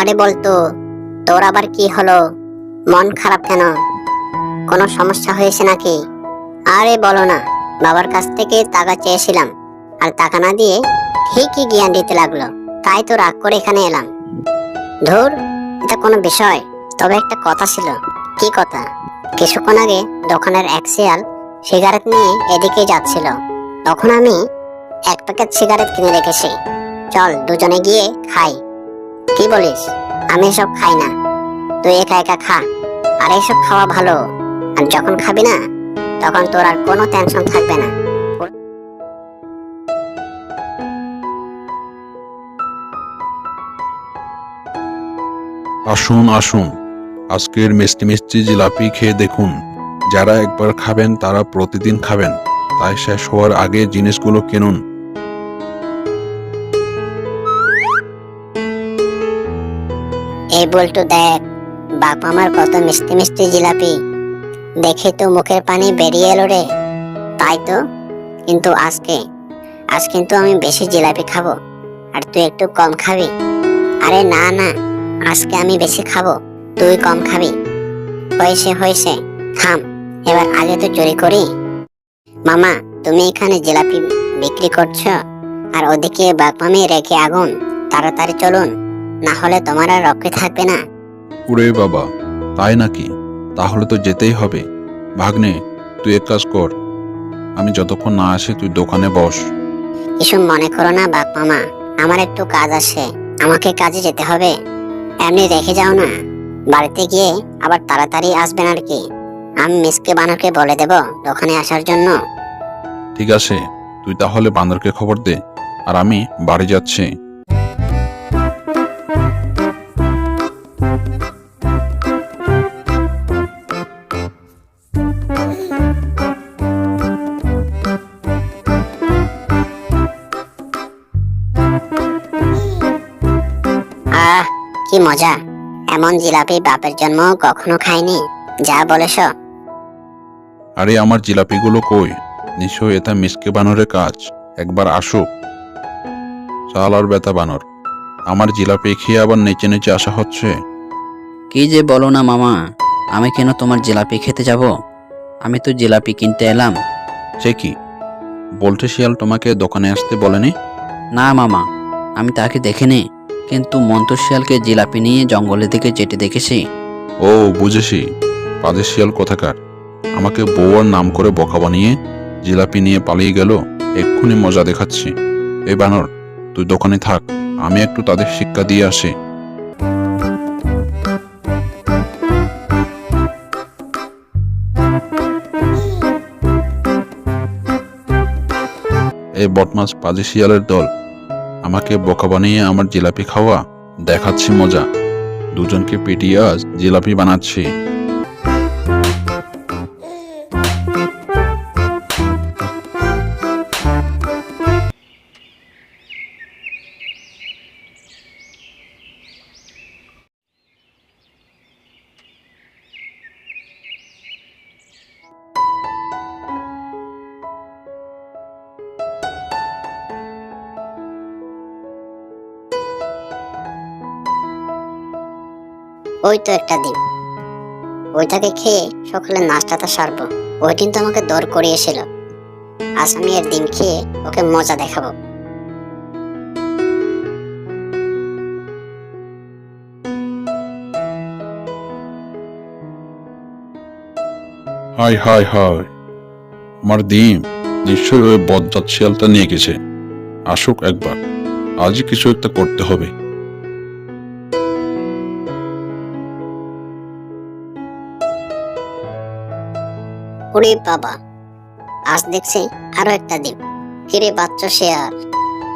আরে বলতো, তোর আবার কি হলো? মন খারাপ কেন? কোনো সমস্যা হয়েছে নাকি? আরে বলো না, বাবার কাছ থেকে টাকা চেয়েছিলাম, আর টাকা না দিয়ে ঠিকই জ্ঞান দিতে লাগলো। তাই তো রাগ করে এখানে এলাম। ধুর, এটা কোনো বিষয়? তবে একটা কথা ছিল। কি কথা? কিছুক্ষণ আগে দোকানের এক শিয়াল সিগারেট নিয়ে এদিকে যাচ্ছিল। তখন আমি এক প্যাকেট সিগারেট কিনে রেখেছি। চল দুজনে গিয়ে খাই। কি বলিস? আমি এসব খাই না, তুই একা একা খা। আর এইসব খাওয়া ভালো, আর যখন খাবি না তখন তোর আর কোনো টেনশন থাকবে না। আসুন আসুন, আজকের মিষ্টি মিষ্টি জিলাপি খেয়ে দেখুন। যারা একবার খাবেন তারা প্রতিদিন খাবেন, তাই শেষ হওয়ার আগে জিনিসগুলো কিনুন। এই বল্টু দেখ, বাপ আমার কত মিষ্টি মিষ্টি জিলাপি, দেখে তো মুখের পানি বেরিয়ে এলো রে। তাই তো, কিন্তু আজ কিন্তু আমি বেশি জিলাপি খাবো, আর তুই একটু কম খাবি। আরে না না, আজকে আমি বেশি খাবো, তুই কম খাবি। হয়েছে হয়েছে, থাম। এবার আগে তো চুরি করি। মামা, তুমি এখানে জিলাপি বিক্রি করছো, আর ওদিকে বাগমামি রেখে আগুন। তাড়াতাড়ি চলুন, না হলে তোমার আর রক্ষে থাকবে না। ওরে বাবা, তাই নাকি? তাহলে তো যেতেই হবে। ভাগ্নে, তুই এক কাজ কর, আমি যতক্ষণ না আসি তুই দোকানে বস। কিছু মনে করো না বাপ মামা, আমার একটু কাজ আছে, আমাকে কাজে যেতে হবে। এমনি রেখে যাও না, বাড়িতে গিয়ে আবার তাড়াতাড়ি আসবেন আর কি। আমি মিসকে বানরকে বলে দেব দোকানে আসার জন্য। ঠিক আছে, তুই তাহলে বান্দরকে খবর দে, আর আমি বাড়ি যাচ্ছি। আহ, কি মজা! এমন জিলাপি বাপের জন্ম কখনো খাইনি। যা বলেছ। আরে আমার জিলাপিগুলো কই? নিশ্চয় এটা মিসকে বানরের কাজ। একবার আসুক। চাল আর বেতা বানর, আমার জিলাপি খেয়ে আবার নেচে নেচে আসা হচ্ছে। কি যে বলো না মামা, আমি কেন তোমার জিলাপি খেতে যাব? আমি তো জিলাপি কিনতে এলাম। সে কি, বলতে শিয়াল তোমাকে দোকানে আসতে বলেনি? না মামা, আমি তাকে দেখিনি, কিন্তু মন্টু শিয়ালকে জিলাপি নিয়ে জঙ্গলের দিকে যেতে দেখেছি। ও বুঝেছি, পাজে শিয়াল কোথাকার আমাকে বউয়ার নাম করে বোকা বানিয়ে জিলাপি নিয়ে পালিয়ে গেল। এক্ষুনি মজা দেখাচ্ছি। এই বানর, তুই দোকানে থাক, আমি একটু তাদের শিক্ষা দিয়ে আসি। এই বদমাস পাজি শিয়ালের দল, আমাকে বোকা বানিয়ে আমার জিলাপি খাওয়া, দেখাচ্ছি মজা। দুজনকে পিটিয়ে আজ জিলাপি বানাচ্ছি। ওই তো একটা ডিম, ওইটাকে খেয়ে সকালে নাস্তাটা সারবো। ওই কিন্তু আমাকে দর করিয়েছিল, আজ আমি এর ডিম খেয়ে ওকে মজা দেখাবো। হাই হাই হাই, আমার ডিম নিশ্চয়ই ওই বজ্জাত শিয়ালটা নিয়ে গেছে। আসুক একবার, আজই কিছু একটা করতে হবে। ওরে বাবা, আজ দেখছি আরো একটা ডিম। কিরে বাচ্চা শেয়াল,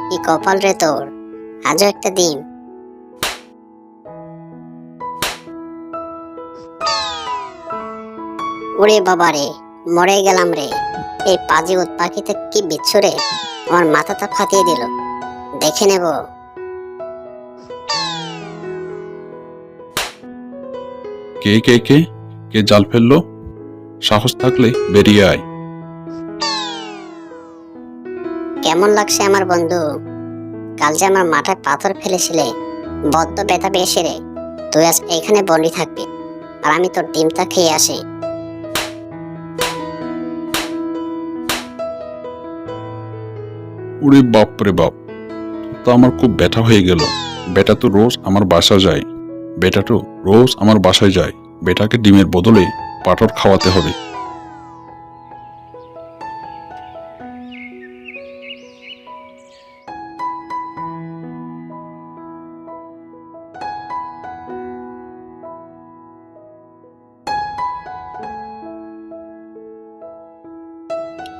কি কপাল রে তোর, আজও একটা ডিম। ওরে বাবা রে, মরে গেলাম রে। এই পাজি উৎপাখিতে কি বিচ্ছু রে, আমার মাথাটা ফাটিয়ে দিল। দেখে নেব। কে কে কে কে জাল ফেললো? সাহস থাকলে বেরিয়ে আয়। কেমন লাগছে আমার বন্ধু? কাল যে আমার মাথায় পাথর ফেলেছিলে, বড্ড ব্যথা পেয়েছে রে। তুই আজ এখানে বন্দি থাকবি, আর আমি তোর ডিমটা খেয়ে আসি। ওরে বাপ রে বাপ, তো আমার খুব ব্যথা হয়ে গেল। বেটা তো রোজ আমার বাসা যায়, বেটা তো রোজ আমার বাসায় যায়। বেটাকে ডিমের বদলে পাটর খাওয়াতে হবে।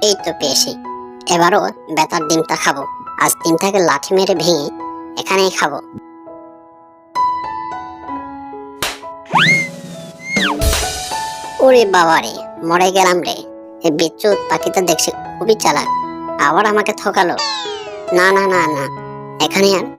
এই তো পেয়েছি, এবারও বেতার ডিমটা খাবো। আজ ডিমটাকে লাঠি মেরে ভেঙে এখানেই খাবো। ওরে বাবা রে, মরে গেলাম রে। এই বিচ্যুত পাখিটা দেখছি খুবই চালাক, আবার আমাকে ঠকালো। না না না না, এখানে আর